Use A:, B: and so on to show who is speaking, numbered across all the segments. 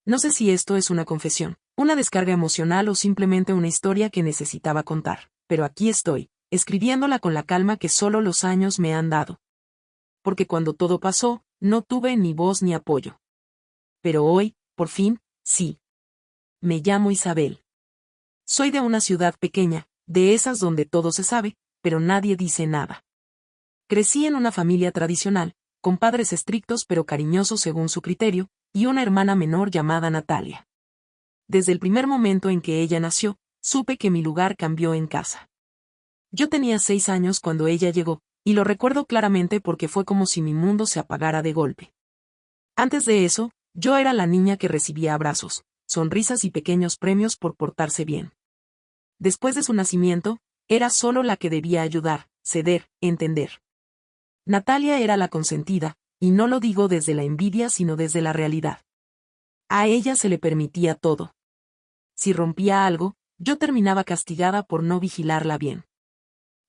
A: No sé si esto es una confesión, una descarga emocional o simplemente una historia que necesitaba contar, pero aquí estoy, escribiéndola con la calma que solo los años me han dado. Porque cuando todo pasó, no tuve ni voz ni apoyo. Pero hoy, por fin, sí. Me llamo Isabel. Soy de una ciudad pequeña, de esas donde todo se sabe, pero nadie dice nada. Crecí en una familia tradicional, con padres estrictos pero cariñosos según su criterio, y una hermana menor llamada Natalia. Desde el primer momento en que ella nació, supe que mi lugar cambió en casa. Yo tenía 6 años cuando ella llegó, y lo recuerdo claramente porque fue como si mi mundo se apagara de golpe. Antes de eso, yo era la niña que recibía abrazos, sonrisas y pequeños premios por portarse bien. Después de su nacimiento, era solo la que debía ayudar, ceder, entender. Natalia era la consentida, y no lo digo desde la envidia sino desde la realidad. A ella se le permitía todo. Si rompía algo, yo terminaba castigada por no vigilarla bien.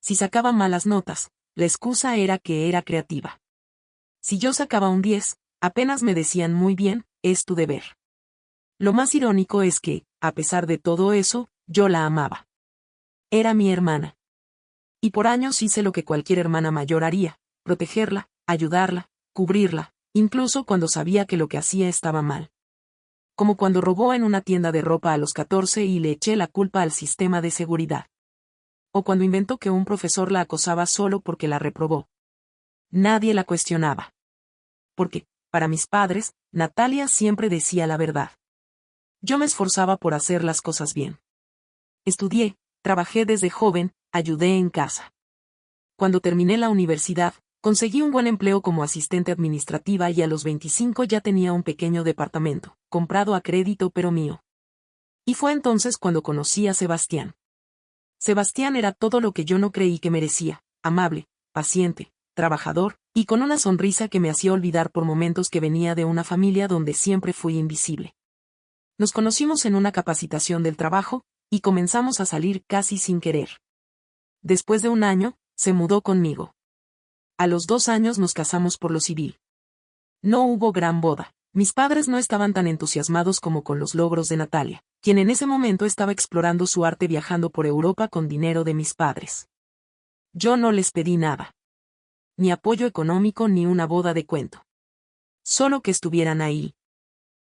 A: Si sacaba malas notas, la excusa era que era creativa. Si yo sacaba un 10, apenas me decían muy bien, es tu deber. Lo más irónico es que, a pesar de todo eso, yo la amaba. Era mi hermana. Y por años hice lo que cualquier hermana mayor haría, protegerla, ayudarla, cubrirla, incluso cuando sabía que lo que hacía estaba mal. Como cuando robó en una tienda de ropa a los 14 y le eché la culpa al sistema de seguridad. O cuando inventó que un profesor la acosaba solo porque la reprobó. Nadie la cuestionaba. Porque, para mis padres, Natalia siempre decía la verdad. Yo me esforzaba por hacer las cosas bien. Estudié, trabajé desde joven, ayudé en casa. Cuando terminé la universidad, conseguí un buen empleo como asistente administrativa y a los 25 ya tenía un pequeño departamento, comprado a crédito pero mío. Y fue entonces cuando conocí a Sebastián. Sebastián era todo lo que yo no creí que merecía, amable, paciente, trabajador, y con una sonrisa que me hacía olvidar por momentos que venía de una familia donde siempre fui invisible. Nos conocimos en una capacitación del trabajo, y comenzamos a salir casi sin querer. Después de un año, se mudó conmigo. A los 2 años nos casamos por lo civil. No hubo gran boda. Mis padres no estaban tan entusiasmados como con los logros de Natalia, quien en ese momento estaba explorando su arte viajando por Europa con dinero de mis padres. Yo no les pedí nada. Ni apoyo económico ni una boda de cuento. Solo que estuvieran ahí.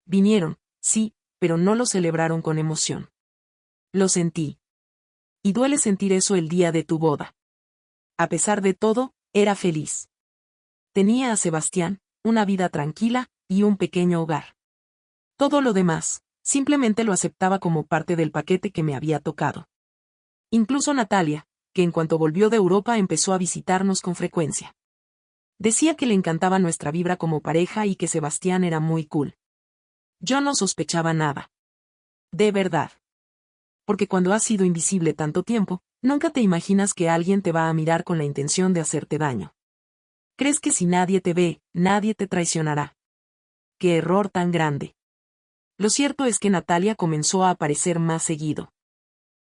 A: Vinieron, sí, pero no lo celebraron con emoción. Lo sentí. Y duele sentir eso el día de tu boda. A pesar de todo, era feliz. Tenía a Sebastián, una vida tranquila, y un pequeño hogar. Todo lo demás, simplemente lo aceptaba como parte del paquete que me había tocado. Incluso Natalia, que en cuanto volvió de Europa empezó a visitarnos con frecuencia. Decía que le encantaba nuestra vibra como pareja y que Sebastián era muy cool. Yo no sospechaba nada. De verdad. Porque cuando has sido invisible tanto tiempo, nunca te imaginas que alguien te va a mirar con la intención de hacerte daño. Crees que si nadie te ve, nadie te traicionará. ¡Qué error tan grande! Lo cierto es que Natalia comenzó a aparecer más seguido.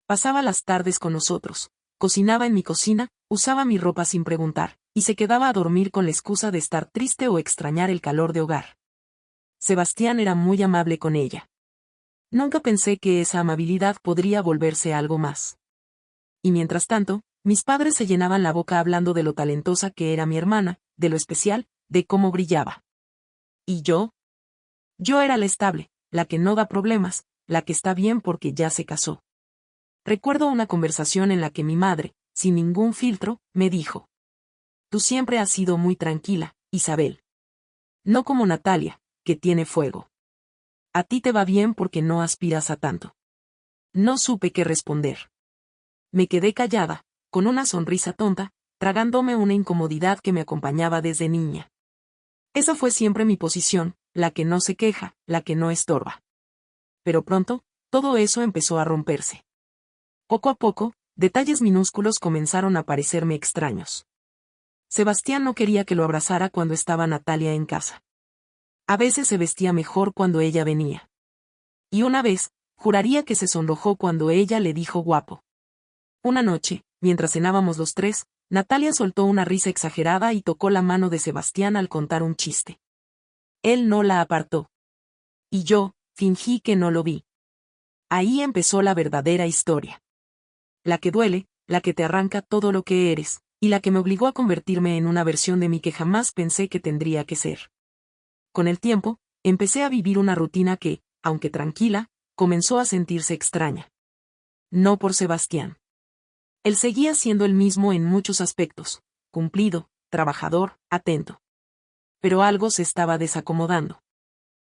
A: Pasaba las tardes con nosotros, cocinaba en mi cocina, usaba mi ropa sin preguntar, y se quedaba a dormir con la excusa de estar triste o extrañar el calor de hogar. Sebastián era muy amable con ella. Nunca pensé que esa amabilidad podría volverse algo más. Y mientras tanto, mis padres se llenaban la boca hablando de lo talentosa que era mi hermana, de lo especial, de cómo brillaba. ¿Y yo? Yo era la estable, la que no da problemas, la que está bien porque ya se casó. Recuerdo una conversación en la que mi madre, sin ningún filtro, me dijo: Tú siempre has sido muy tranquila, Isabel. No como Natalia, que tiene fuego. A ti te va bien porque no aspiras a tanto. No supe qué responder. Me quedé callada, con una sonrisa tonta, tragándome una incomodidad que me acompañaba desde niña. Esa fue siempre mi posición, la que no se queja, la que no estorba. Pero pronto, todo eso empezó a romperse. Poco a poco, detalles minúsculos comenzaron a parecerme extraños. Sebastián no quería que lo abrazara cuando estaba Natalia en casa. A veces se vestía mejor cuando ella venía. Y una vez, juraría que se sonrojó cuando ella le dijo guapo. Una noche, mientras cenábamos los tres, Natalia soltó una risa exagerada y tocó la mano de Sebastián al contar un chiste. Él no la apartó. Y yo, Fingí que no lo vi. Ahí empezó la verdadera historia. La que duele, la que te arranca todo lo que eres, y la que me obligó a convertirme en una versión de mí que jamás pensé que tendría que ser. Con el tiempo, empecé a vivir una rutina que, aunque tranquila, comenzó a sentirse extraña. No por Sebastián. Él seguía siendo el mismo en muchos aspectos, cumplido, trabajador, atento. Pero algo se estaba desacomodando.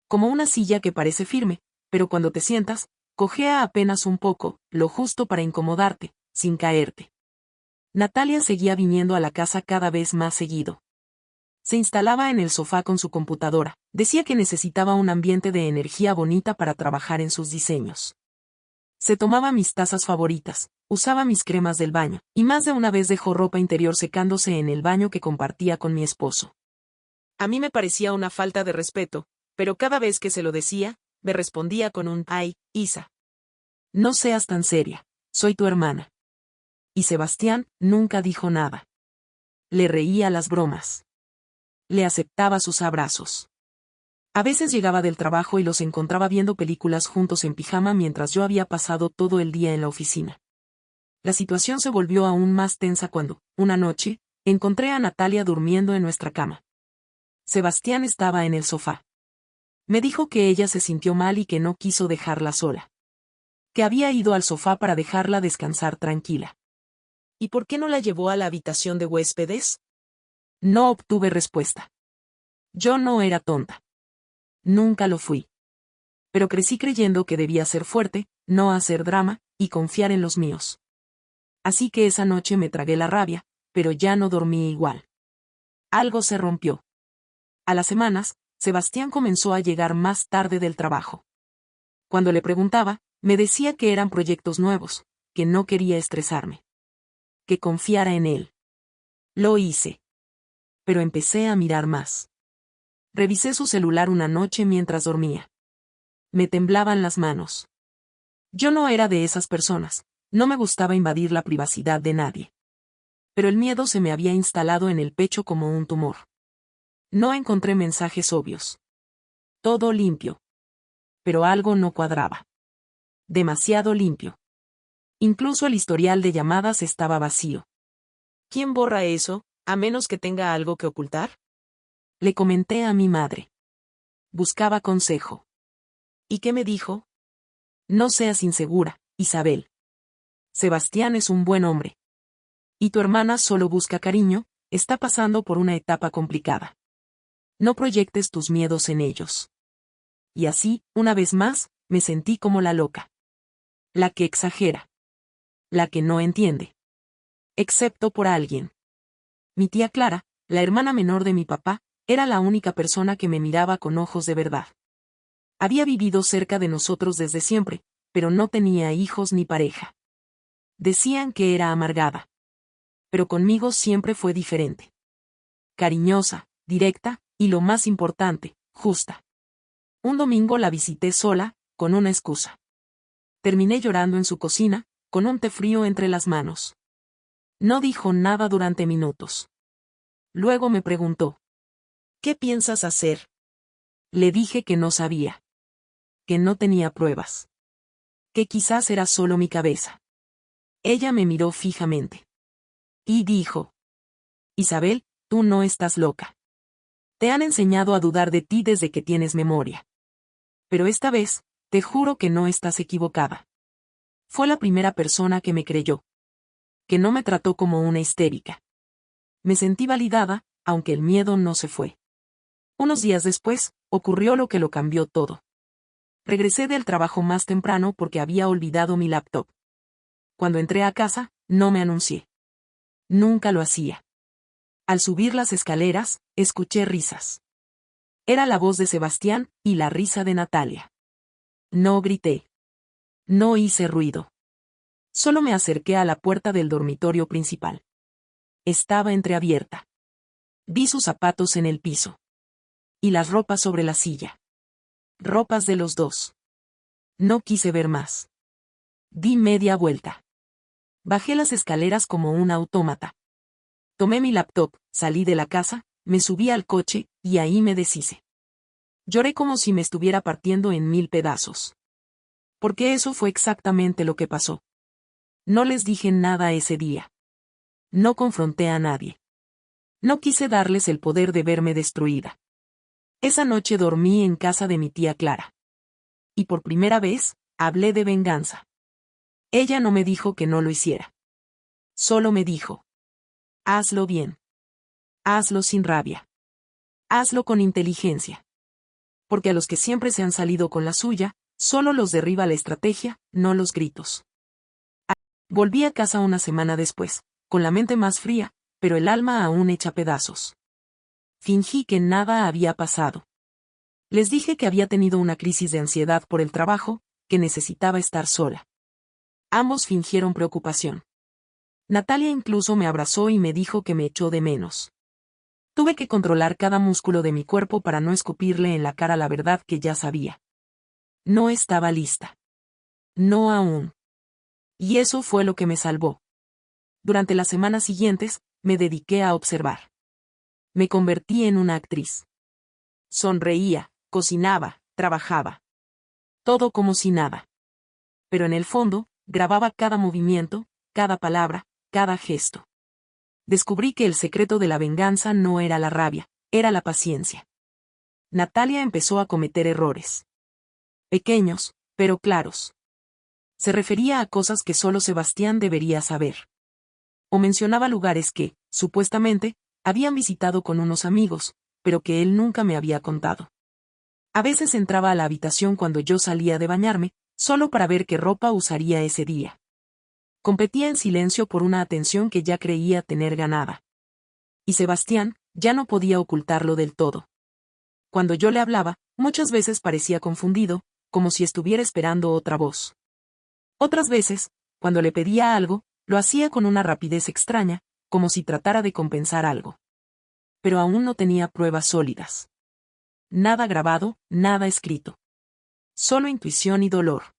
A: Como una silla que parece firme, pero cuando te sientas, cojea apenas un poco, lo justo para incomodarte, sin caerte. Natalia seguía viniendo a la casa cada vez más seguido. Se instalaba en el sofá con su computadora, decía que necesitaba un ambiente de energía bonita para trabajar en sus diseños. Se tomaba mis tazas favoritas, usaba mis cremas del baño, y más de una vez dejó ropa interior secándose en el baño que compartía con mi esposo. A mí me parecía una falta de respeto, pero cada vez que se lo decía, me respondía con un «Ay, Isa. No seas tan seria, soy tu hermana». Y Sebastián nunca dijo nada. Le reía las bromas. Le aceptaba sus abrazos. A veces llegaba del trabajo y los encontraba viendo películas juntos en pijama mientras yo había pasado todo el día en la oficina. La situación se volvió aún más tensa cuando, una noche, encontré a Natalia durmiendo en nuestra cama. Sebastián estaba en el sofá. Me dijo que ella se sintió mal y que no quiso dejarla sola. Que había ido al sofá para dejarla descansar tranquila. ¿Y por qué no la llevó a la habitación de huéspedes? No obtuve respuesta. Yo no era tonta. Nunca lo fui. Pero crecí creyendo que debía ser fuerte, no hacer drama, y confiar en los míos. Así que esa noche me tragué la rabia, pero ya no dormí igual. Algo se rompió. A las semanas, Sebastián comenzó a llegar más tarde del trabajo. Cuando le preguntaba, me decía que eran proyectos nuevos, que no quería estresarme. Que confiara en él. Lo hice. Pero empecé a mirar más. Revisé su celular una noche mientras dormía. Me temblaban las manos. Yo no era de esas personas, no me gustaba invadir la privacidad de nadie. Pero el miedo se me había instalado en el pecho como un tumor. No encontré mensajes obvios. Todo limpio. Pero algo no cuadraba. Demasiado limpio. Incluso el historial de llamadas estaba vacío. ¿Quién borra eso, a menos que tenga algo que ocultar? Le comenté a mi madre. Buscaba consejo. ¿Y qué me dijo? No seas insegura, Isabel. Sebastián es un buen hombre. Y tu hermana solo busca cariño, está pasando por una etapa complicada. No proyectes tus miedos en ellos. Y así, una vez más, me sentí como la loca. La que exagera. La que no entiende. Excepto por alguien. Mi tía Clara, la hermana menor de mi papá, era la única persona que me miraba con ojos de verdad. Había vivido cerca de nosotros desde siempre, pero no tenía hijos ni pareja. Decían que era amargada. Pero conmigo siempre fue diferente. Cariñosa, directa, y lo más importante, justa. Un domingo la visité sola, con una excusa. Terminé llorando en su cocina, con un té frío entre las manos. No dijo nada durante minutos. Luego me preguntó: ¿qué piensas hacer? Le dije que no sabía. Que no tenía pruebas. Que quizás era solo mi cabeza. Ella me miró fijamente. Y dijo: Isabel, tú no estás loca. Te han enseñado a dudar de ti desde que tienes memoria. Pero esta vez, te juro que no estás equivocada. Fue la primera persona que me creyó. Que no me trató como una histérica. Me sentí validada, aunque el miedo no se fue. Unos días después, ocurrió lo que lo cambió todo. Regresé del trabajo más temprano porque había olvidado mi laptop. Cuando entré a casa, no me anuncié. Nunca lo hacía. Al subir las escaleras, escuché risas. Era la voz de Sebastián, y la risa de Natalia. No grité. No hice ruido. Solo me acerqué a la puerta del dormitorio principal. Estaba entreabierta. Vi sus zapatos en el piso. Y las ropas sobre la silla. Ropas de los dos. No quise ver más. Di media vuelta. Bajé las escaleras como un autómata. Tomé mi laptop, salí de la casa, me subí al coche, y ahí me deshice. Lloré como si me estuviera partiendo en 1000 pedazos. Porque eso fue exactamente lo que pasó. No les dije nada ese día. No confronté a nadie. No quise darles el poder de verme destruida. Esa noche dormí en casa de mi tía Clara. Y por primera vez, hablé de venganza. Ella no me dijo que no lo hiciera. Solo me dijo: hazlo bien. Hazlo sin rabia. Hazlo con inteligencia. Porque a los que siempre se han salido con la suya, solo los derriba la estrategia, no los gritos. Volví a casa una semana después, con la mente más fría, pero el alma aún hecha pedazos. Fingí que nada había pasado. Les dije que había tenido una crisis de ansiedad por el trabajo, que necesitaba estar sola. Ambos fingieron preocupación. Natalia incluso me abrazó y me dijo que me echó de menos. Tuve que controlar cada músculo de mi cuerpo para no escupirle en la cara la verdad que ya sabía. No estaba lista. No aún. Y eso fue lo que me salvó. Durante las semanas siguientes, me dediqué a observar. Me convertí en una actriz. Sonreía, cocinaba, trabajaba. Todo como si nada. Pero en el fondo, grababa cada movimiento, cada palabra, cada gesto. Descubrí que el secreto de la venganza no era la rabia, era la paciencia. Natalia empezó a cometer errores. Pequeños, pero claros. Se refería a cosas que solo Sebastián debería saber. O mencionaba lugares que, supuestamente, habían visitado con unos amigos, pero que él nunca me había contado. A veces entraba a la habitación cuando yo salía de bañarme, solo para ver qué ropa usaría ese día. Competía en silencio por una atención que ya creía tener ganada. Y Sebastián, ya no podía ocultarlo del todo. Cuando yo le hablaba, muchas veces parecía confundido, como si estuviera esperando otra voz. Otras veces, cuando le pedía algo, lo hacía con una rapidez extraña, como si tratara de compensar algo. Pero aún no tenía pruebas sólidas. Nada grabado, nada escrito. Solo intuición y dolor.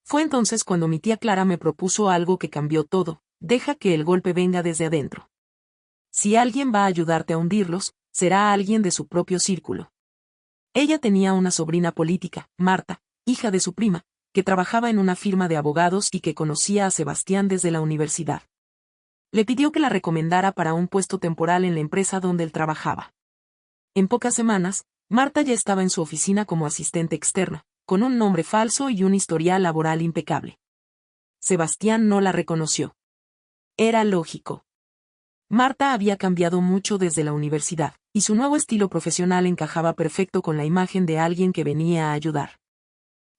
A: Fue entonces cuando mi tía Clara me propuso algo que cambió todo: deja que el golpe venga desde adentro. Si alguien va a ayudarte a hundirlos, será alguien de su propio círculo. Ella tenía una sobrina política, Marta, hija de su prima, que trabajaba en una firma de abogados y que conocía a Sebastián desde la universidad. Le pidió que la recomendara para un puesto temporal en la empresa donde él trabajaba. En pocas semanas, Marta ya estaba en su oficina como asistente externa, con un nombre falso y un historial laboral impecable. Sebastián no la reconoció. Era lógico. Marta había cambiado mucho desde la universidad, y su nuevo estilo profesional encajaba perfecto con la imagen de alguien que venía a ayudar.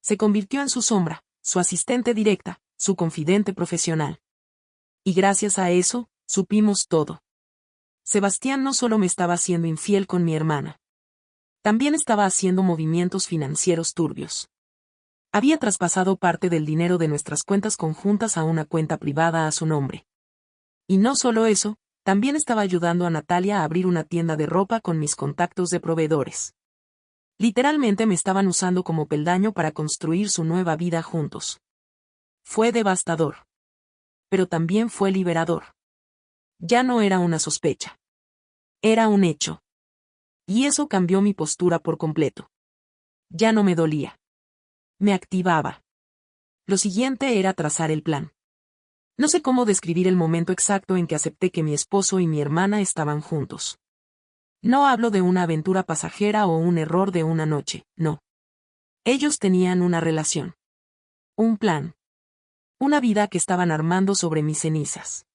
A: Se convirtió en su sombra, su asistente directa, su confidente profesional. Y gracias a eso, supimos todo. Sebastián no solo me estaba haciendo infiel con mi hermana. También estaba haciendo movimientos financieros turbios. Había traspasado parte del dinero de nuestras cuentas conjuntas a una cuenta privada a su nombre. Y no solo eso, también estaba ayudando a Natalia a abrir una tienda de ropa con mis contactos de proveedores. Literalmente me estaban usando como peldaño para construir su nueva vida juntos. Fue devastador. Pero también fue liberador. Ya no era una sospecha. Era un hecho. Y eso cambió mi postura por completo. Ya no me dolía. Me activaba. Lo siguiente era trazar el plan. No sé cómo describir el momento exacto en que acepté que mi esposo y mi hermana estaban juntos. No hablo de una aventura pasajera o un error de una noche, no. Ellos tenían una relación. Un plan. Una vida que estaban armando sobre mis cenizas.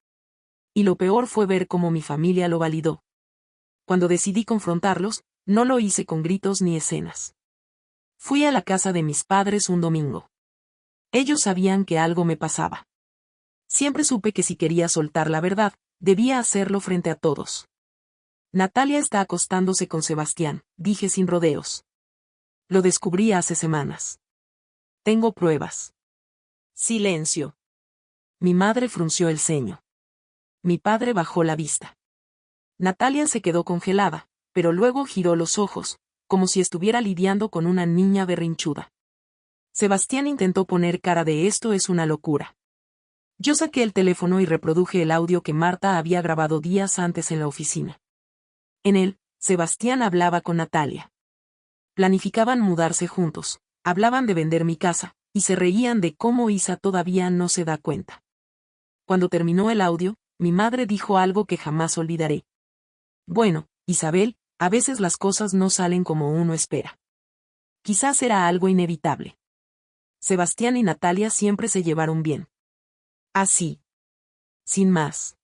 A: Y lo peor fue ver cómo mi familia lo validó. Cuando decidí confrontarlos, no lo hice con gritos ni escenas. Fui a la casa de mis padres un domingo. Ellos sabían que algo me pasaba. Siempre supe que si quería soltar la verdad, debía hacerlo frente a todos. Natalia está acostándose con Sebastián, dije sin rodeos. Lo descubrí hace semanas. Tengo pruebas. Silencio. Mi madre frunció el ceño. Mi padre bajó la vista. Natalia se quedó congelada, pero luego giró los ojos, como si estuviera lidiando con una niña berrinchuda. Sebastián intentó poner cara de esto es una locura. Yo saqué el teléfono y reproduje el audio que Marta había grabado días antes en la oficina. En él, Sebastián hablaba con Natalia. Planificaban mudarse juntos, hablaban de vender mi casa, y se reían de cómo Isa todavía no se da cuenta. Cuando terminó el audio, mi madre dijo algo que jamás olvidaré. Bueno, Isabel, a veces las cosas no salen como uno espera. Quizás era algo inevitable. Sebastián y Natalia siempre se llevaron bien. Así. Sin más.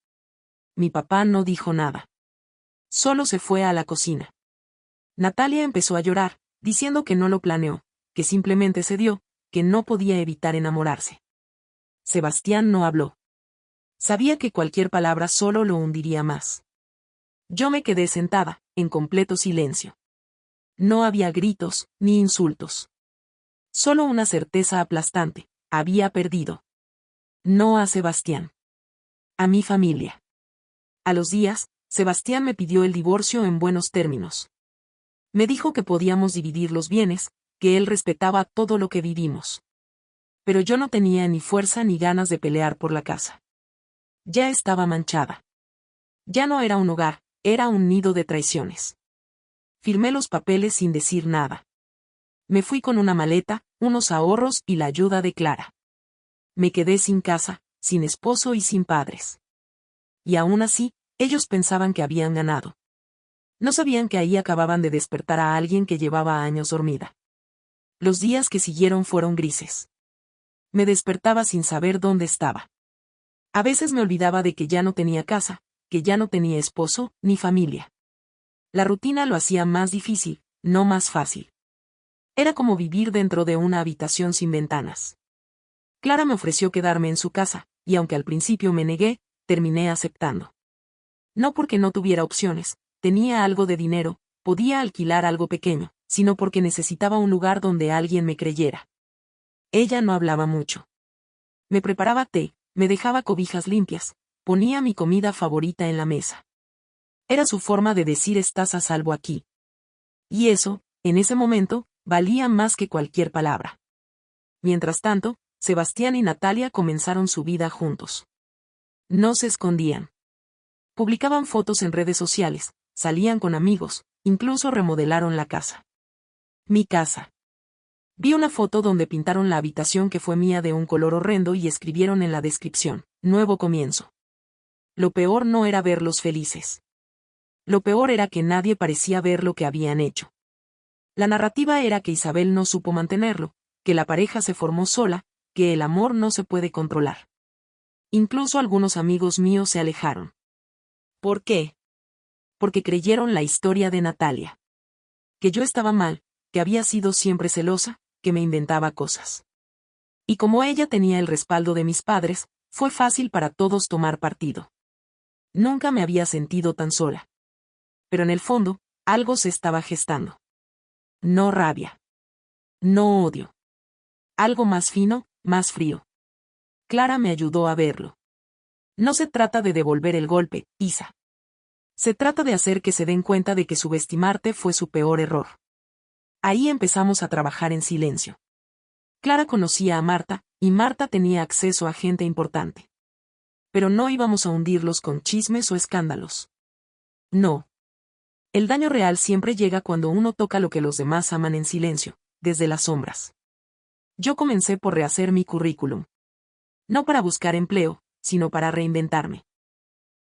A: Mi papá no dijo nada. Solo se fue a la cocina. Natalia empezó a llorar, diciendo que no lo planeó, que simplemente se dio, que no podía evitar enamorarse. Sebastián no habló. Sabía que cualquier palabra solo lo hundiría más. Yo me quedé sentada, en completo silencio. No había gritos, ni insultos. Solo una certeza aplastante: había perdido. No a Sebastián. A mi familia. A los días, Sebastián me pidió el divorcio en buenos términos. Me dijo que podíamos dividir los bienes, que él respetaba todo lo que vivimos. Pero yo no tenía ni fuerza ni ganas de pelear por la casa. Ya estaba manchada. Ya no era un hogar, era un nido de traiciones. Firmé los papeles sin decir nada. Me fui con una maleta, unos ahorros y la ayuda de Clara. Me quedé sin casa, sin esposo y sin padres. Y aún así, ellos pensaban que habían ganado. No sabían que ahí acababan de despertar a alguien que llevaba años dormida. Los días que siguieron fueron grises. Me despertaba sin saber dónde estaba. A veces me olvidaba de que ya no tenía casa, que ya no tenía esposo, ni familia. La rutina lo hacía más difícil, no más fácil. Era como vivir dentro de una habitación sin ventanas. Clara me ofreció quedarme en su casa, y aunque al principio me negué, terminé aceptando. No porque no tuviera opciones, tenía algo de dinero, podía alquilar algo pequeño, sino porque necesitaba un lugar donde alguien me creyera. Ella no hablaba mucho. Me preparaba té, me dejaba cobijas limpias, ponía mi comida favorita en la mesa. Era su forma de decir: estás a salvo aquí. Y eso, en ese momento, valía más que cualquier palabra. Mientras tanto, Sebastián y Natalia comenzaron su vida juntos. No se escondían. Publicaban fotos en redes sociales, salían con amigos, incluso remodelaron la casa. Mi casa. Vi una foto donde pintaron la habitación que fue mía de un color horrendo y escribieron en la descripción: nuevo comienzo. Lo peor no era verlos felices. Lo peor era que nadie parecía ver lo que habían hecho. La narrativa era que Isabel no supo mantenerlo, que la pareja se formó sola, que el amor no se puede controlar. Incluso algunos amigos míos se alejaron. ¿Por qué? Porque creyeron la historia de Natalia. Que yo estaba mal, que había sido siempre celosa, que me inventaba cosas. Y como ella tenía el respaldo de mis padres, fue fácil para todos tomar partido. Nunca me había sentido tan sola. Pero en el fondo, algo se estaba gestando. No rabia. No odio. Algo más fino, más frío. Clara me ayudó a verlo. No se trata de devolver el golpe, Isa. Se trata de hacer que se den cuenta de que subestimarte fue su peor error. Ahí empezamos a trabajar en silencio. Clara conocía a Marta, y Marta tenía acceso a gente importante. Pero no íbamos a hundirlos con chismes o escándalos. No. El daño real siempre llega cuando uno toca lo que los demás aman en silencio, desde las sombras. Yo comencé por rehacer mi currículum. No para buscar empleo, sino para reinventarme.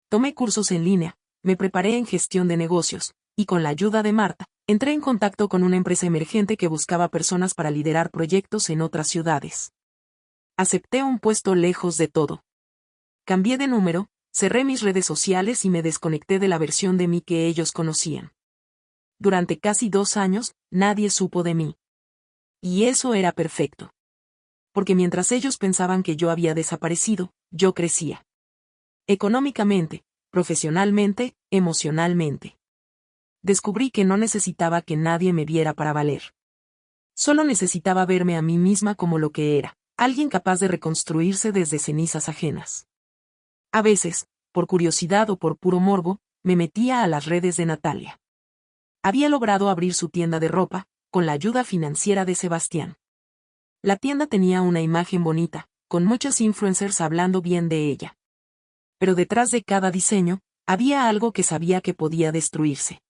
A: Tomé cursos en línea, me preparé en gestión de negocios, y con la ayuda de Marta, entré en contacto con una empresa emergente que buscaba personas para liderar proyectos en otras ciudades. Acepté un puesto lejos de todo. Cambié de número, cerré mis redes sociales y me desconecté de la versión de mí que ellos conocían. Durante casi 2 años, nadie supo de mí. Y eso era perfecto. Porque mientras ellos pensaban que yo había desaparecido, yo crecía. Económicamente, profesionalmente, emocionalmente. Descubrí que no necesitaba que nadie me viera para valer. Solo necesitaba verme a mí misma como lo que era, alguien capaz de reconstruirse desde cenizas ajenas. A veces, por curiosidad o por puro morbo, me metía a las redes de Natalia. Había logrado abrir su tienda de ropa, con la ayuda financiera de Sebastián. La tienda tenía una imagen bonita, con muchos influencers hablando bien de ella. Pero detrás de cada diseño, había algo que sabía que podía destruirse.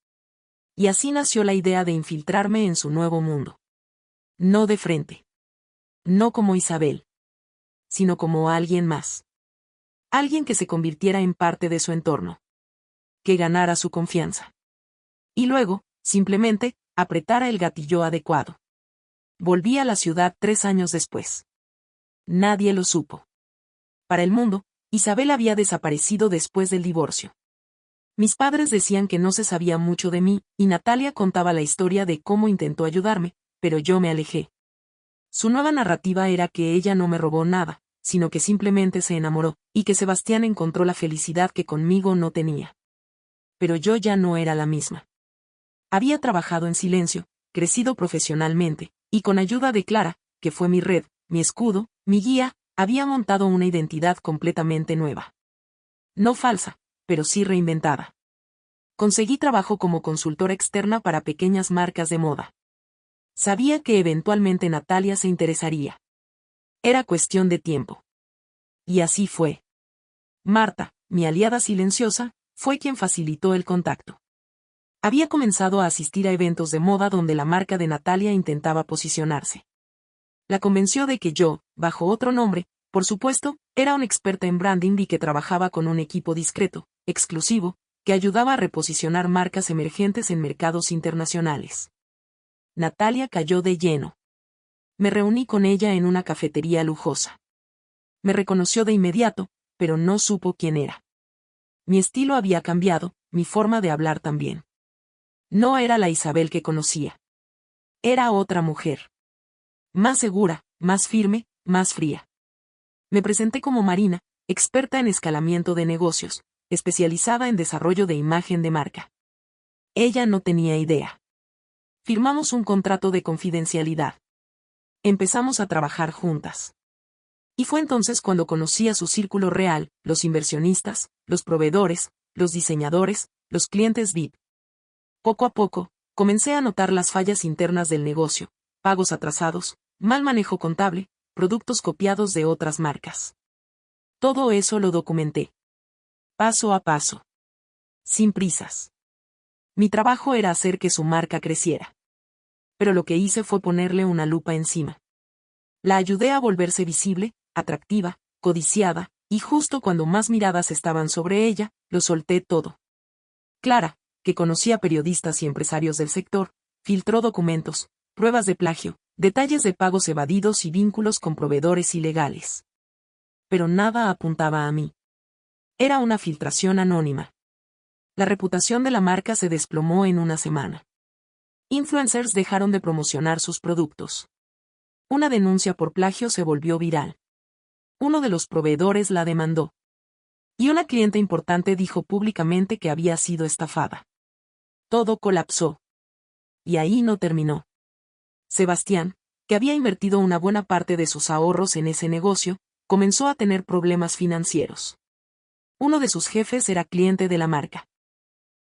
A: Y así nació la idea de infiltrarme en su nuevo mundo. No de frente. No como Isabel. Sino como alguien más. Alguien que se convirtiera en parte de su entorno. Que ganara su confianza. Y luego, simplemente, apretara el gatillo adecuado. Volví a la ciudad 3 años después. Nadie lo supo. Para el mundo, Isabel había desaparecido después del divorcio. Mis padres decían que no se sabía mucho de mí, y Natalia contaba la historia de cómo intentó ayudarme, pero yo me alejé. Su nueva narrativa era que ella no me robó nada, sino que simplemente se enamoró, y que Sebastián encontró la felicidad que conmigo no tenía. Pero yo ya no era la misma. Había trabajado en silencio, crecido profesionalmente, y con ayuda de Clara, que fue mi red, mi escudo, mi guía, había montado una identidad completamente nueva. No falsa, pero sí reinventada. Conseguí trabajo como consultora externa para pequeñas marcas de moda. Sabía que eventualmente Natalia se interesaría. Era cuestión de tiempo. Y así fue. Marta, mi aliada silenciosa, fue quien facilitó el contacto. Había comenzado a asistir a eventos de moda donde la marca de Natalia intentaba posicionarse. La convenció de que yo, bajo otro nombre, por supuesto, era una experta en branding y que trabajaba con un equipo discreto, exclusivo, que ayudaba a reposicionar marcas emergentes en mercados internacionales. Natalia cayó de lleno. Me reuní con ella en una cafetería lujosa. Me reconoció de inmediato, pero no supo quién era. Mi estilo había cambiado, mi forma de hablar también. No era la Isabel que conocía. Era otra mujer. Más segura, más firme, más fría. Me presenté como Marina, experta en escalamiento de negocios, especializada en desarrollo de imagen de marca. Ella no tenía idea. Firmamos un contrato de confidencialidad. Empezamos a trabajar juntas. Y fue entonces cuando conocí a su círculo real, los inversionistas, los proveedores, los diseñadores, los clientes VIP. Poco a poco, comencé a notar las fallas internas del negocio, pagos atrasados, mal manejo contable, productos copiados de otras marcas. Todo eso lo documenté. Paso a paso. Sin prisas. Mi trabajo era hacer que su marca creciera. Pero lo que hice fue ponerle una lupa encima. La ayudé a volverse visible, atractiva, codiciada, y justo cuando más miradas estaban sobre ella, lo solté todo. Clara, que conocía periodistas y empresarios del sector, filtró documentos, pruebas de plagio, detalles de pagos evadidos y vínculos con proveedores ilegales. Pero nada apuntaba a mí. Era una filtración anónima. La reputación de la marca se desplomó en una semana. Influencers dejaron de promocionar sus productos. Una denuncia por plagio se volvió viral. Uno de los proveedores la demandó. Y una cliente importante dijo públicamente que había sido estafada. Todo colapsó. Y ahí no terminó. Sebastián, que había invertido una buena parte de sus ahorros en ese negocio, comenzó a tener problemas financieros. Uno de sus jefes era cliente de la marca.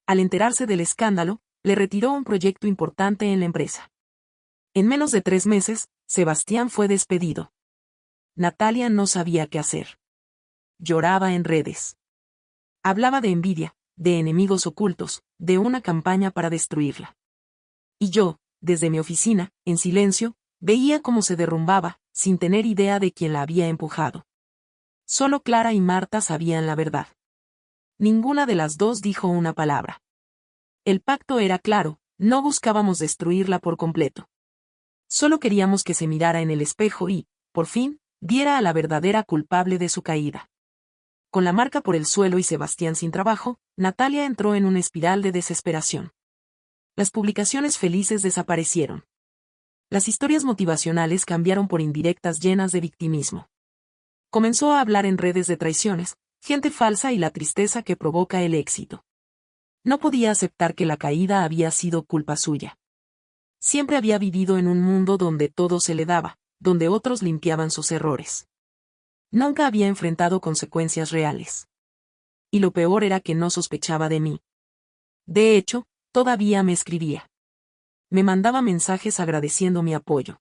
A: Al enterarse del escándalo, le retiró un proyecto importante en la empresa. En menos de 3 meses, Sebastián fue despedido. Natalia no sabía qué hacer. Lloraba en redes. Hablaba de envidia, de enemigos ocultos, de una campaña para destruirla. Y yo, desde mi oficina, en silencio, veía cómo se derrumbaba, sin tener idea de quién la había empujado. Solo Clara y Marta sabían la verdad. Ninguna de las dos dijo una palabra. El pacto era claro, no buscábamos destruirla por completo. Solo queríamos que se mirara en el espejo y, por fin, viera a la verdadera culpable de su caída. Con la marca por el suelo y Sebastián sin trabajo, Natalia entró en una espiral de desesperación. Las publicaciones felices desaparecieron. Las historias motivacionales cambiaron por indirectas llenas de victimismo. Comenzó a hablar en redes de traiciones, gente falsa y la tristeza que provoca el éxito. No podía aceptar que la caída había sido culpa suya. Siempre había vivido en un mundo donde todo se le daba, donde otros limpiaban sus errores. Nunca había enfrentado consecuencias reales. Y lo peor era que no sospechaba de mí. De hecho, todavía me escribía. Me mandaba mensajes agradeciendo mi apoyo.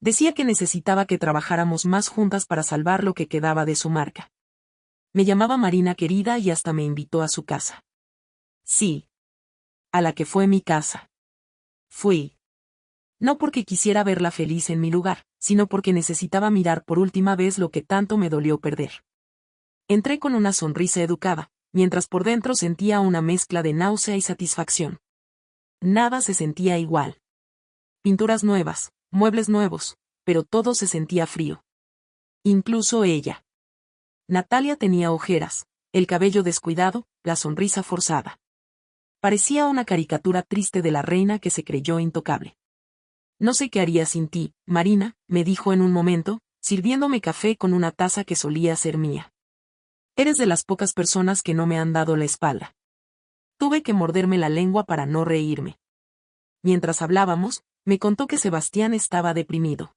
A: Decía que necesitaba que trabajáramos más juntas para salvar lo que quedaba de su marca. Me llamaba Marina querida y hasta me invitó a su casa. Sí. A la que fue mi casa. Fui. No porque quisiera verla feliz en mi lugar, sino porque necesitaba mirar por última vez lo que tanto me dolió perder. Entré con una sonrisa educada, mientras por dentro sentía una mezcla de náusea y satisfacción. Nada se sentía igual. Pinturas nuevas, muebles nuevos, pero todo se sentía frío. Incluso ella. Natalia tenía ojeras, el cabello descuidado, la sonrisa forzada. Parecía una caricatura triste de la reina que se creyó intocable. No sé qué haría sin ti, Marina, me dijo en un momento, sirviéndome café con una taza que solía ser mía. Eres de las pocas personas que no me han dado la espalda. Tuve que morderme la lengua para no reírme. Mientras hablábamos, me contó que Sebastián estaba deprimido.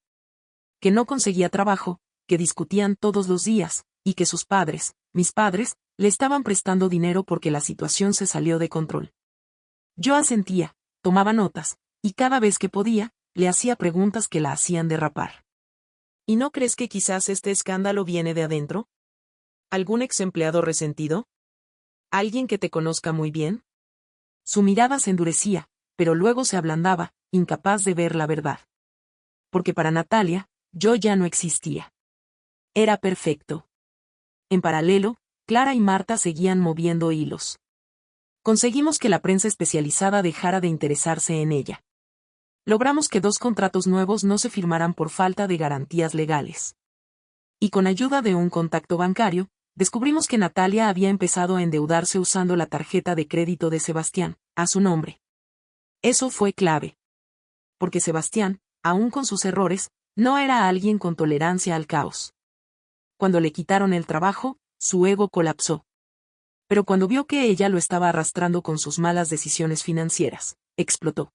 A: Que no conseguía trabajo, que discutían todos los días, y que sus padres, mis padres, le estaban prestando dinero porque la situación se salió de control. Yo asentía, tomaba notas, y cada vez que podía, le hacía preguntas que la hacían derrapar. ¿Y no crees que quizás este escándalo viene de adentro? ¿Algún ex empleado resentido? ¿Alguien que te conozca muy bien? Su mirada se endurecía, pero luego se ablandaba, incapaz de ver la verdad. Porque para Natalia, yo ya no existía. Era perfecto. En paralelo, Clara y Marta seguían moviendo hilos. Conseguimos que la prensa especializada dejara de interesarse en ella. Logramos que 2 contratos nuevos no se firmaran por falta de garantías legales. Y con ayuda de un contacto bancario, descubrimos que Natalia había empezado a endeudarse usando la tarjeta de crédito de Sebastián, a su nombre. Eso fue clave. Porque Sebastián, aun con sus errores, no era alguien con tolerancia al caos. Cuando le quitaron el trabajo, su ego colapsó. Pero cuando vio que ella lo estaba arrastrando con sus malas decisiones financieras, explotó.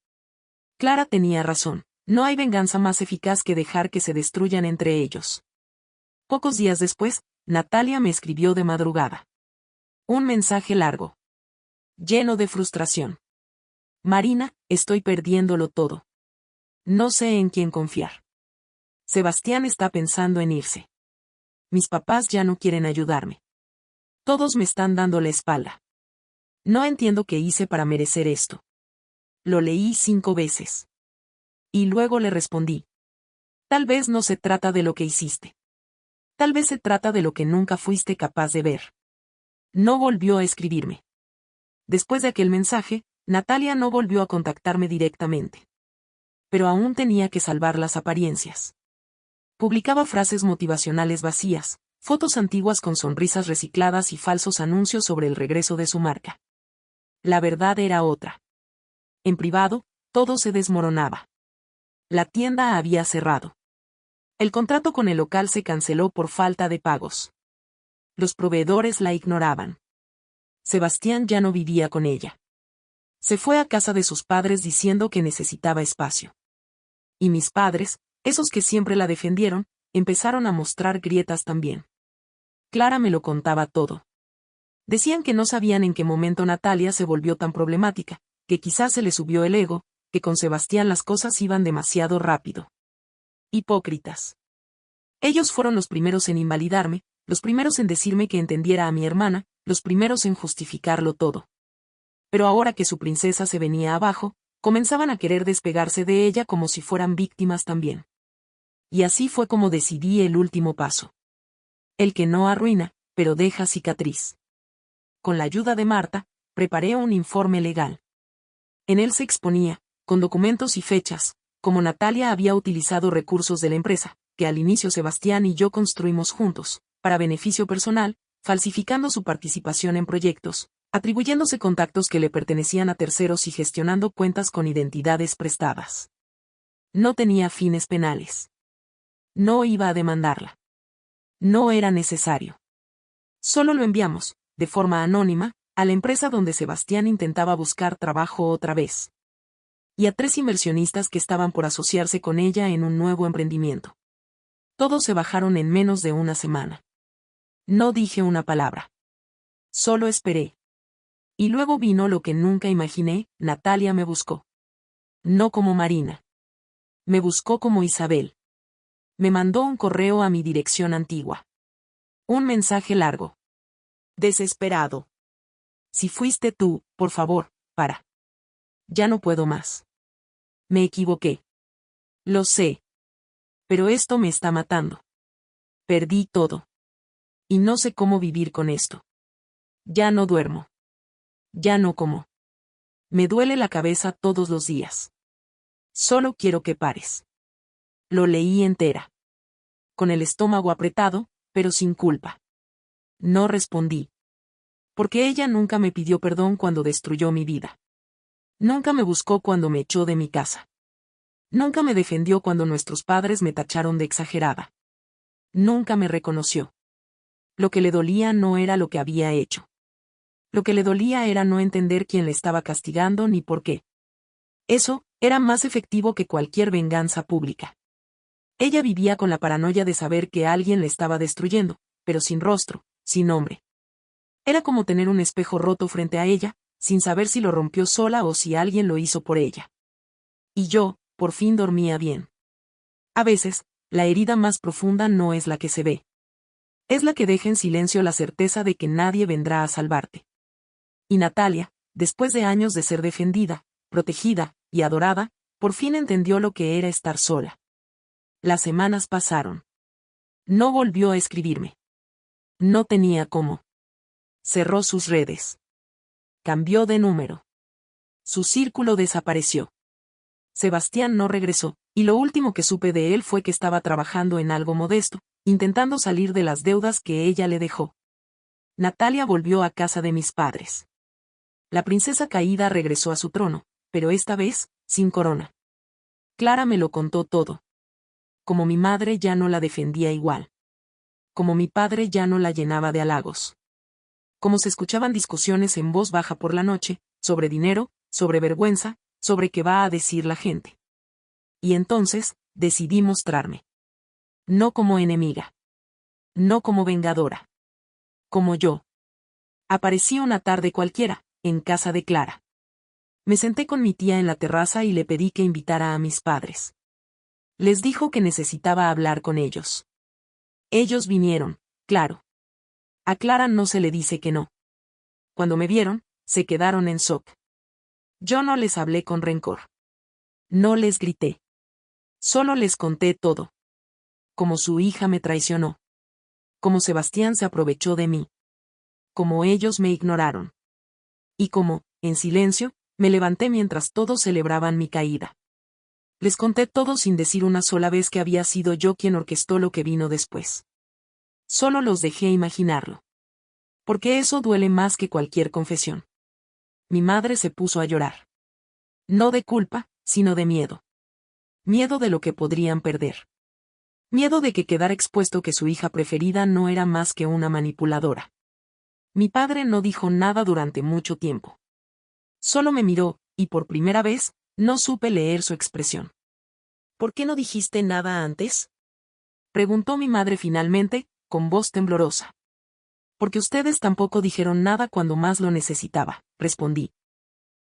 A: Clara tenía razón, no hay venganza más eficaz que dejar que se destruyan entre ellos. Pocos días después, Natalia me escribió de madrugada. Un mensaje largo. Lleno de frustración. Marina, estoy perdiéndolo todo. No sé en quién confiar. Sebastián está pensando en irse. Mis papás ya no quieren ayudarme. Todos me están dando la espalda. No entiendo qué hice para merecer esto. Lo leí 5 veces. Y luego le respondí. Tal vez no se trata de lo que hiciste. Tal vez se trata de lo que nunca fuiste capaz de ver. No volvió a escribirme. Después de aquel mensaje, Natalia no volvió a contactarme directamente. Pero aún tenía que salvar las apariencias. Publicaba frases motivacionales vacías, fotos antiguas con sonrisas recicladas y falsos anuncios sobre el regreso de su marca. La verdad era otra. En privado, todo se desmoronaba. La tienda había cerrado. El contrato con el local se canceló por falta de pagos. Los proveedores la ignoraban. Sebastián ya no vivía con ella. Se fue a casa de sus padres diciendo que necesitaba espacio. Y mis padres, esos que siempre la defendieron, empezaron a mostrar grietas también. Clara me lo contaba todo. Decían que no sabían en qué momento Natalia se volvió tan problemática, que quizás se le subió el ego, que con Sebastián las cosas iban demasiado rápido. Hipócritas. Ellos fueron los primeros en invalidarme, los primeros en decirme que entendiera a mi hermana, los primeros en justificarlo todo. Pero ahora que su princesa se venía abajo, comenzaban a querer despegarse de ella como si fueran víctimas también. Y así fue como decidí el último paso. El que no arruina, pero deja cicatriz. Con la ayuda de Marta, preparé un informe legal. En él se exponía, con documentos y fechas, cómo Natalia había utilizado recursos de la empresa, que al inicio Sebastián y yo construimos juntos, para beneficio personal, falsificando su participación en proyectos, atribuyéndose contactos que le pertenecían a terceros y gestionando cuentas con identidades prestadas. No tenía fines penales. No iba a demandarla. No era necesario. Solo lo enviamos, de forma anónima, a la empresa donde Sebastián intentaba buscar trabajo otra vez. Y a 3 inversionistas que estaban por asociarse con ella en un nuevo emprendimiento. Todos se bajaron en menos de una semana. No dije una palabra. Solo esperé. Y luego vino lo que nunca imaginé, Natalia me buscó. No como Marina. Me buscó como Isabel. Me mandó un correo a mi dirección antigua. Un mensaje largo. Desesperado. Si fuiste tú, por favor, para. Ya no puedo más. Me equivoqué. Lo sé. Pero esto me está matando. Perdí todo. Y no sé cómo vivir con esto. Ya no duermo. Ya no como. Me duele la cabeza todos los días. Solo quiero que pares. Lo leí entera. Con el estómago apretado, pero sin culpa. No respondí. Porque ella nunca me pidió perdón cuando destruyó mi vida. Nunca me buscó cuando me echó de mi casa. Nunca me defendió cuando nuestros padres me tacharon de exagerada. Nunca me reconoció. Lo que le dolía no era lo que había hecho. Lo que le dolía era no entender quién le estaba castigando ni por qué. Eso era más efectivo que cualquier venganza pública. Ella vivía con la paranoia de saber que alguien le estaba destruyendo, pero sin rostro, sin nombre. Era como tener un espejo roto frente a ella, sin saber si lo rompió sola o si alguien lo hizo por ella. Y yo, por fin dormía bien. A veces, la herida más profunda no es la que se ve. Es la que deja en silencio la certeza de que nadie vendrá a salvarte. Y Natalia, después de años de ser defendida, protegida y adorada, por fin entendió lo que era estar sola. Las semanas pasaron. No volvió a escribirme. No tenía cómo. Cerró sus redes. Cambió de número. Su círculo desapareció. Sebastián no regresó, y lo último que supe de él fue que estaba trabajando en algo modesto, intentando salir de las deudas que ella le dejó. Natalia volvió a casa de mis padres. La princesa caída regresó a su trono, pero esta vez, sin corona. Clara me lo contó todo. Como mi madre ya no la defendía igual. Como mi padre ya no la llenaba de halagos. Como se escuchaban discusiones en voz baja por la noche, sobre dinero, sobre vergüenza, sobre qué va a decir la gente. Y entonces, decidí mostrarme. No como enemiga. No como vengadora. Como yo. Aparecí una tarde cualquiera, en casa de Clara. Me senté con mi tía en la terraza y le pedí que invitara a mis padres. Les dijo que necesitaba hablar con ellos. Ellos vinieron, claro. A Clara no se le dice que no. Cuando me vieron, se quedaron en shock. Yo no les hablé con rencor. No les grité. Solo les conté todo. Como su hija me traicionó. Como Sebastián se aprovechó de mí. Como ellos me ignoraron. Y como, en silencio, me levanté mientras todos celebraban mi caída. Les conté todo sin decir una sola vez que había sido yo quien orquestó lo que vino después. Solo los dejé imaginarlo. Porque eso duele más que cualquier confesión. Mi madre se puso a llorar. No de culpa, sino de miedo. Miedo de lo que podrían perder. Miedo de que quedara expuesto que su hija preferida no era más que una manipuladora. Mi padre no dijo nada durante mucho tiempo. Solo me miró, y por primera vez, no supe leer su expresión. ¿Por qué no dijiste nada antes? Preguntó mi madre finalmente, con voz temblorosa. Porque ustedes tampoco dijeron nada cuando más lo necesitaba, respondí.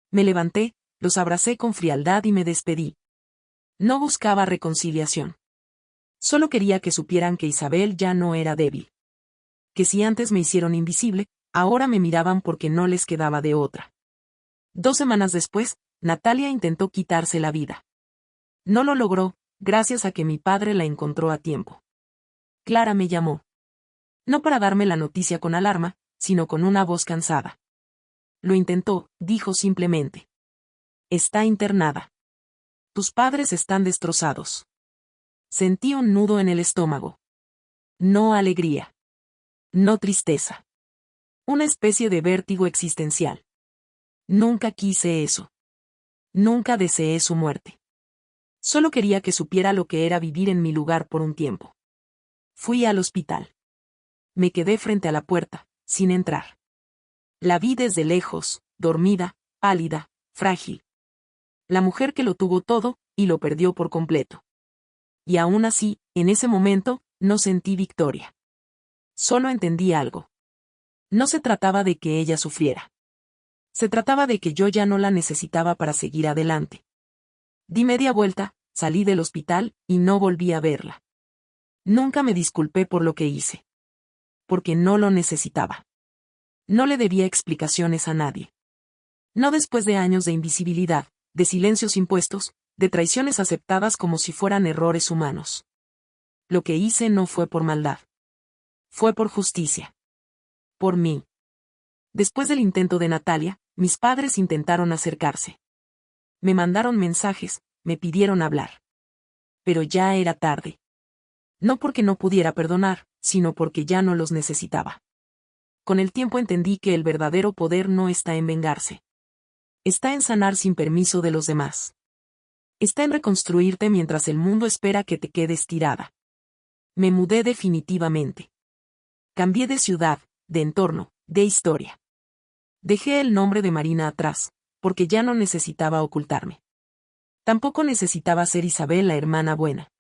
A: Me levanté, los abracé con frialdad y me despedí. No buscaba reconciliación. Solo quería que supieran que Isabel ya no era débil. Que si antes me hicieron invisible, ahora me miraban porque no les quedaba de otra. 2 semanas después, Natalia intentó quitarse la vida. No lo logró, gracias a que mi padre la encontró a tiempo. Clara me llamó. No para darme la noticia con alarma, sino con una voz cansada. Lo intentó, dijo simplemente. Está internada. Tus padres están destrozados. Sentí un nudo en el estómago. No alegría. No tristeza. Una especie de vértigo existencial. Nunca quise eso. Nunca deseé su muerte. Solo quería que supiera lo que era vivir en mi lugar por un tiempo. Fui al hospital. Me quedé frente a la puerta, sin entrar. La vi desde lejos, dormida, pálida, frágil. La mujer que lo tuvo todo, y lo perdió por completo. Y aún así, en ese momento, no sentí victoria. Solo entendí algo. No se trataba de que ella sufriera. Se trataba de que yo ya no la necesitaba para seguir adelante. Di media vuelta, salí del hospital, y no volví a verla. Nunca me disculpé por lo que hice. Porque no lo necesitaba. No le debía explicaciones a nadie. No después de años de invisibilidad, de silencios impuestos, de traiciones aceptadas como si fueran errores humanos. Lo que hice no fue por maldad. Fue por justicia. Por mí. Después del intento de Natalia, mis padres intentaron acercarse. Me mandaron mensajes, me pidieron hablar. Pero ya era tarde. No porque no pudiera perdonar, sino porque ya no los necesitaba. Con el tiempo entendí que el verdadero poder no está en vengarse. Está en sanar sin permiso de los demás. Está en reconstruirte mientras el mundo espera que te quedes tirada. Me mudé definitivamente. Cambié de ciudad, de entorno, de historia. Dejé el nombre de Marina atrás, porque ya no necesitaba ocultarme. Tampoco necesitaba ser Isabel la hermana buena.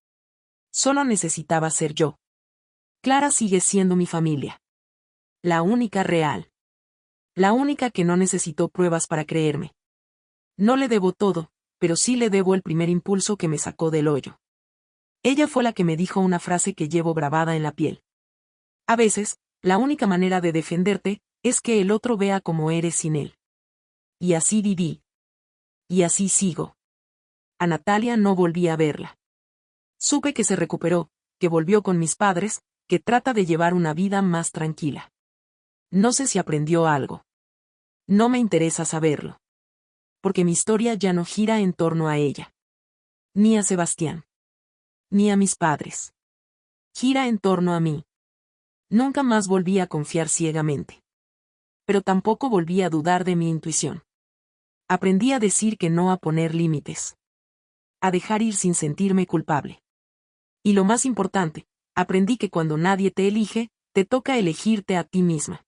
A: Solo necesitaba ser yo. Clara sigue siendo mi familia. La única real. La única que no necesitó pruebas para creerme. No le debo todo, pero sí le debo el primer impulso que me sacó del hoyo. Ella fue la que me dijo una frase que llevo grabada en la piel. A veces, la única manera de defenderte es que el otro vea cómo eres sin él. Y así viví. Y así sigo. A Natalia no volví a verla. Supe que se recuperó, que volvió con mis padres, que trata de llevar una vida más tranquila. No sé si aprendió algo. No me interesa saberlo. Porque mi historia ya no gira en torno a ella. Ni a Sebastián. Ni a mis padres. Gira en torno a mí. Nunca más volví a confiar ciegamente. Pero tampoco volví a dudar de mi intuición. Aprendí a decir que no, a poner límites. A dejar ir sin sentirme culpable. Y lo más importante, aprendí que cuando nadie te elige, te toca elegirte a ti misma.